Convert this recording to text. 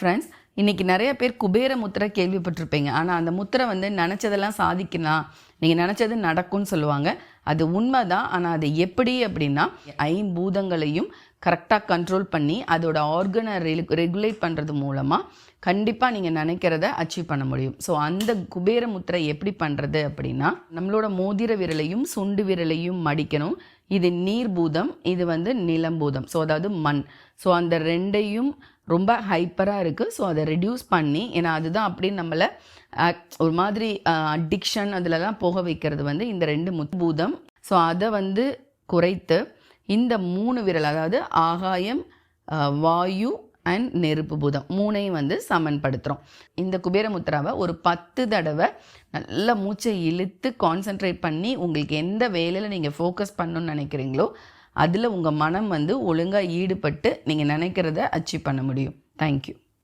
Friends, இன்றைக்கி நிறைய பேர் குபேர முத்திரை கேள்விப்பட்டிருப்பீங்க. ஆனால் அந்த முத்திரை வந்து நினச்சதெல்லாம் சாதிக்கலாம், நீங்கள் நினச்சது நடக்கும்னு சொல்லுவாங்க. அது உண்மை தான். ஆனால் அது எப்படி அப்படின்னா, ஐம்பூதங்களையும் கரெக்டாக கண்ட்ரோல் பண்ணி அதோட ஆர்கனை ரெகுலேட் பண்ணுறது மூலமாக கண்டிப்பாக நீங்கள் நினைக்கிறத அச்சீவ் பண்ண முடியும். ஸோ அந்த குபேர முத்திரை எப்படி பண்ணுறது அப்படின்னா, நம்மளோட மோதிர விரலையும் சுண்டு விரலையும் மடிக்கணும். இது நீர் பூதம், இது வந்து நிலம்பூதம், ஸோ அதாவது மண். ஸோ அந்த ரெண்டையும் ரொம்ப ஹைப்பராக இருக்குது. ஸோ அதை ரெடியூஸ் பண்ணி, ஏன்னா அதுதான் அப்படின்னு நம்மளை ஒரு மாதிரி அடிக்ஷன் அதிலலாம் போக வைக்கிறது வந்து இந்த ரெண்டு பூதம். ஸோ அதை வந்து குறைத்து இந்த 3 விரல், அதாவது ஆகாயம், வாயு அண்ட் நெருப்பு பூதம், 3ஐயும் வந்து சமன்படுத்துகிறோம். இந்த குபேர முத்திராவை ஒரு 10 தடவை நல்லா மூச்சை இழுத்து கான்சென்ட்ரேட் பண்ணி உங்களுக்கு எந்த வேலையில் நீங்கள் ஃபோக்கஸ் பண்ணணும்னு நினைக்கிறீங்களோ அதில் உங்கள் மனம் வந்து ஒழுங்காக ஈடுபட்டு நீங்கள் நினைக்கிறத அச்சீவ் பண்ண முடியும். தேங்க்யூ.